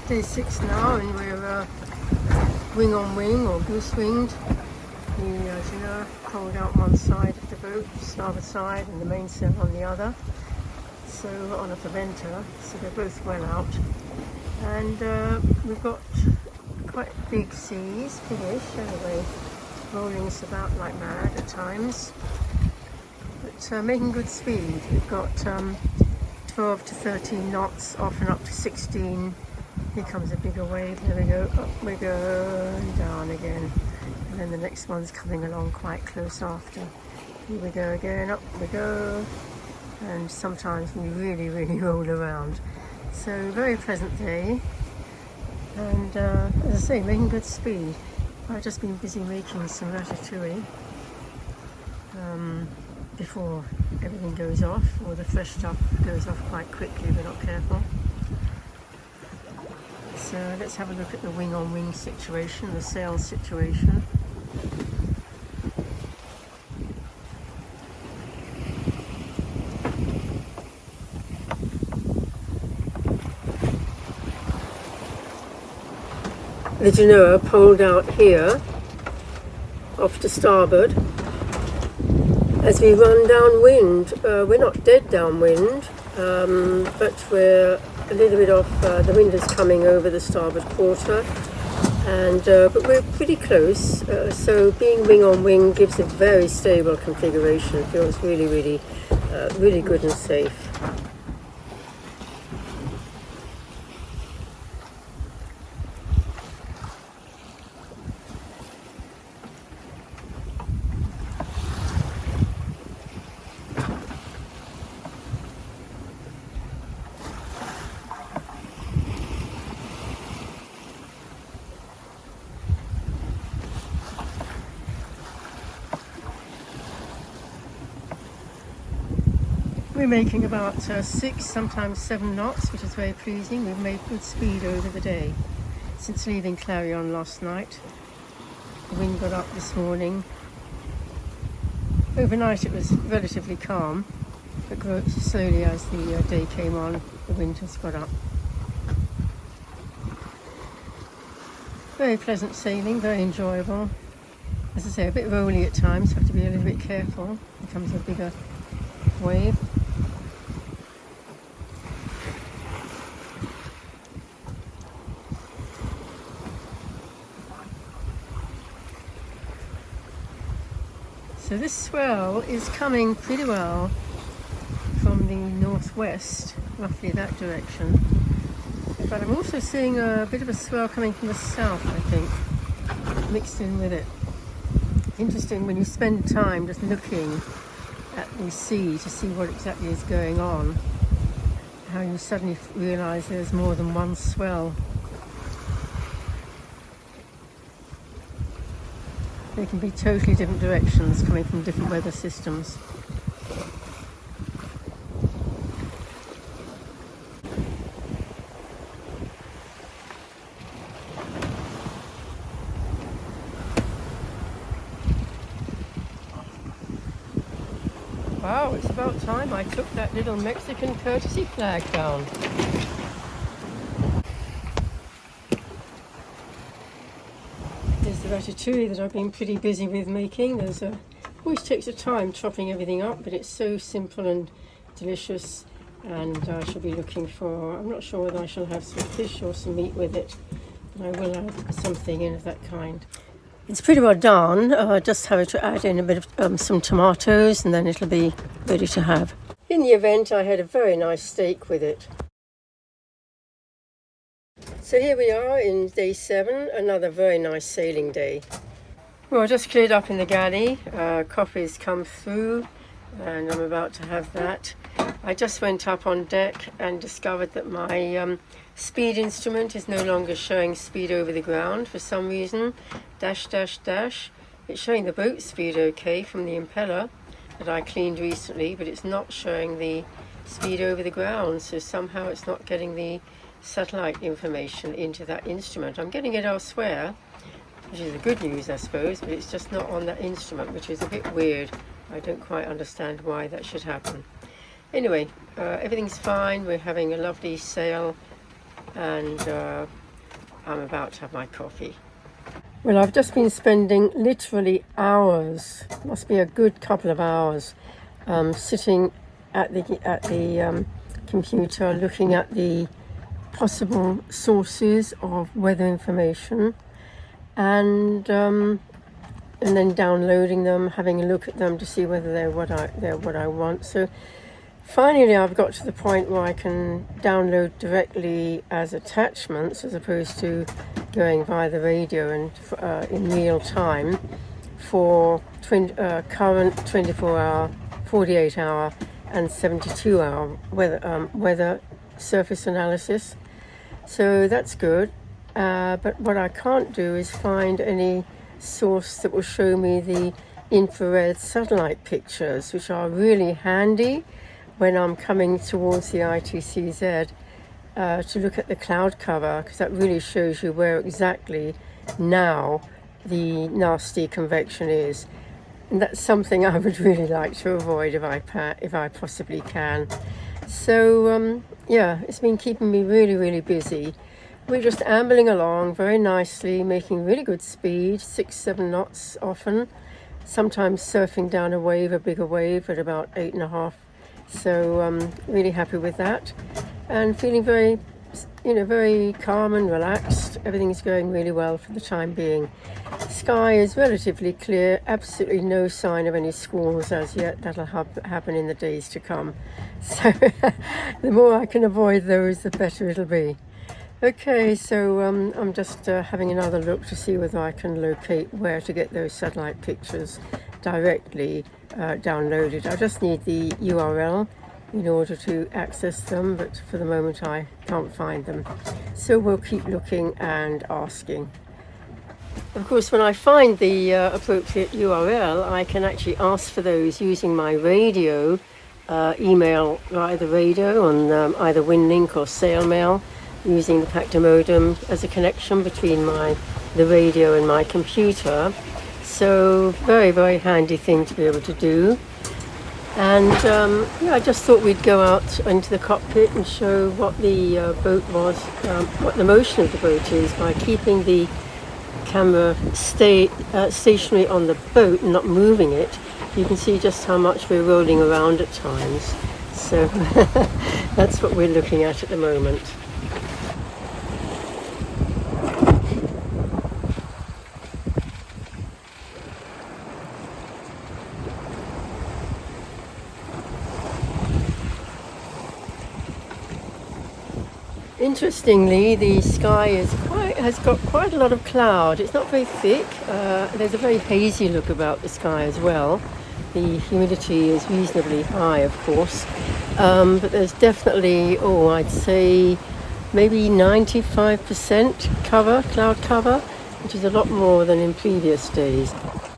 Day 6 now, and we're wing on wing or goose-winged. The genoa pulled out one side of the boat, starboard side, and the mainsail on the other. So on a preventer, so they're both well out. And we've got quite big seas, biggish anyway, rolling us about like mad at times. But making good speed. We've got 12 to 13 knots, often up to 16. Here comes a bigger wave, there we go, up we go, and down again. And then the next one's coming along quite close after. Here we go again, up we go. And sometimes we really roll around. So very pleasant day. And as I say, making good speed. I've just been busy making some ratatouille before everything goes off, or the fresh stuff goes off quite quickly if we're not careful. So let's have a look at the wing on wing situation, the sail situation. The genoa poled out here, off to starboard. As we run downwind, we're not dead downwind, but we're a little bit off. The wind is coming over the starboard quarter, and but we're pretty close. So being wing on wing gives a very stable configuration. It feels really good and safe. We're making about 6, sometimes 7 knots, which is very pleasing. We've made good speed over the day since leaving Clarion last night. The wind got up this morning. Overnight it was relatively calm, but grew slowly as the day came on. The wind has got up. Very pleasant sailing, very enjoyable. As I say, a bit rolly at times, have to be a little bit careful. Here comes a bigger wave. So this swell is coming pretty well from the northwest, roughly that direction. But I'm also seeing a bit of a swell coming from the south, I think, mixed in with it. Interesting when you spend time just looking at the sea to see what exactly is going on, how you suddenly realise there's more than one swell. They can be totally different directions coming from different weather systems. Wow, it's about time I took that little Mexican courtesy flag down. There's the ratatouille that I've been pretty busy with making. Always takes a time chopping everything up, but it's so simple and delicious. And I shall be looking for, I'm not sure whether I shall have some fish or some meat with it, but I will have something in of that kind. It's pretty well done. Just have to add in a bit of some tomatoes, and then it'll be ready to have. In the event, I had a very nice steak with it. So here we are in day 7, another very nice sailing day. Well, I just cleared up in the galley. Coffee's come through, and I'm about to have that. I just went up on deck and discovered that my speed instrument is no longer showing speed over the ground for some reason. Dash. It's showing the boat speed okay from the impeller that I cleaned recently, but it's not showing the speed over the ground, so somehow it's not getting the satellite information into that instrument. I'm getting it elsewhere, which is the good news, I suppose, but it's just not on that instrument, which is a bit weird. I don't quite understand why that should happen. Anyway, everything's fine. We're having a lovely sail and I'm about to have my coffee. Well, I've just been spending literally hours, must be a good couple of hours, sitting at the computer looking at the possible sources of weather information, and then downloading them, having a look at them to see whether they're what I want. So finally I've got to the point where I can download directly as attachments as opposed to going via the radio and in real time for current 24-hour, 48-hour and 72-hour weather surface analysis. So that's good, but what I can't do is find any source that will show me the infrared satellite pictures, which are really handy when I'm coming towards the ITCZ to look at the cloud cover, because that really shows you where exactly now the nasty convection is. And that's something I would really like to avoid if I possibly can. So yeah, it's been keeping me really busy. We're just ambling along very nicely, making really good speed, 6-7 knots often, sometimes surfing down a bigger wave at about 8.5. So really happy with that, and feeling very calm and relaxed. Everything's going really well for the time being. The sky is relatively clear, absolutely no sign of any squalls as yet. That'll happen in the days to come. So the more I can avoid those, the better it'll be. Okay, so I'm just having another look to see whether I can locate where to get those satellite pictures directly downloaded. I just need the URL in order to access them, but for the moment I can't find them. So we'll keep looking and asking. Of course, when I find the appropriate URL, I can actually ask for those using my radio email via the radio on either WinLink or SailMail, using the Pacta modem as a connection between the radio and my computer. So very handy thing to be able to do. And yeah, I just thought we'd go out into the cockpit and show what the boat was, what the motion of the boat is, by keeping the camera stationary on the boat and not moving it. You can see just how much we're rolling around at times. So that's what we're looking at the moment. Interestingly, the sky has got quite a lot of cloud. It's not very thick. There's a very hazy look about the sky as well. The humidity is reasonably high, of course, but there's definitely, I'd say maybe 95% cloud cover, which is a lot more than in previous days.